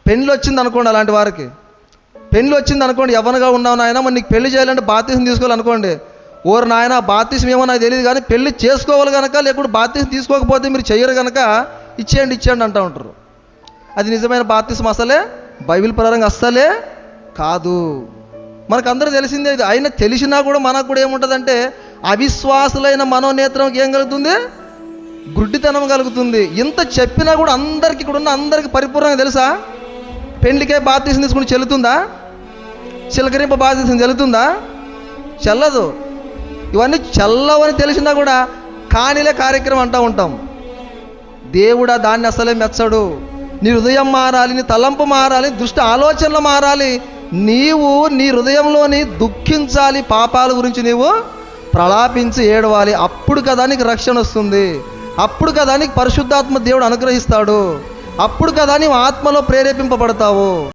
పెళ్ళి వచ్చింది అనుకోండి, అలాంటి వారికి పెళ్ళి వచ్చింది అనుకోండి, యవ్వనగా ఉన్నావు నాయన, మరి నీకు పెళ్లి చేయాలంటే బాప్తిసం తీసుకోవాలనుకోండి, ఓరు నాయన బాప్తిసం ఏమో నాకు తెలియదు కానీ పెళ్లి చేసుకోవాలి కనుక, లేకుంటే బాప్తిసం తీసుకోకపోతే మీరు చెయ్యరు కనుక ఇచ్చేయండి అంటూ ఉంటారు. అది నిజమైన బాప్తిసం అసలే బైబిల్ ప్రకారంగా అస్సలే కాదు. మనకు అందరూ తెలిసిందే ఇది. అయినా తెలిసినా కూడా మనకు కూడా ఏముంటుందంటే, అవిశ్వాసులైన మనోనేత్రంకి ఏం కలుగుతుంది? గుడ్డితనం కలుగుతుంది. ఇంత చెప్పినా కూడా అందరికి, ఇక్కడ ఉన్న అందరికి పరిపూర్ణంగా తెలుసా? పెళ్లికే బాప్తిసం తీసుకుని చెల్లుతుందా? చిలకరింప బాప్తిసం చెల్లుతుందా? చెల్లదు. ఇవన్నీ చెల్లవని తెలిసినా కూడా కానిలే కార్యక్రమం అంటూ ఉంటాం. దేవుడా దాన్ని అసలే మెచ్చడు. నీ హృదయం మారాలి, నీ తలంపు మారాలి, దృష్టి ఆలోచనలు మారాలి. నీవు నీ హృదయంలోని దుఃఖించాలి, పాపాల గురించి నీవు ప్రలాపించి ఏడవాలి. అప్పుడు కదా నీకు రక్షణ వస్తుంది. అప్పుడు కదా నీకు పరిశుద్ధాత్మ దేవుడు అనుగ్రహిస్తాడు. అప్పుడు కదా నీవు ఆత్మలో ప్రేరేపింపబడతావు.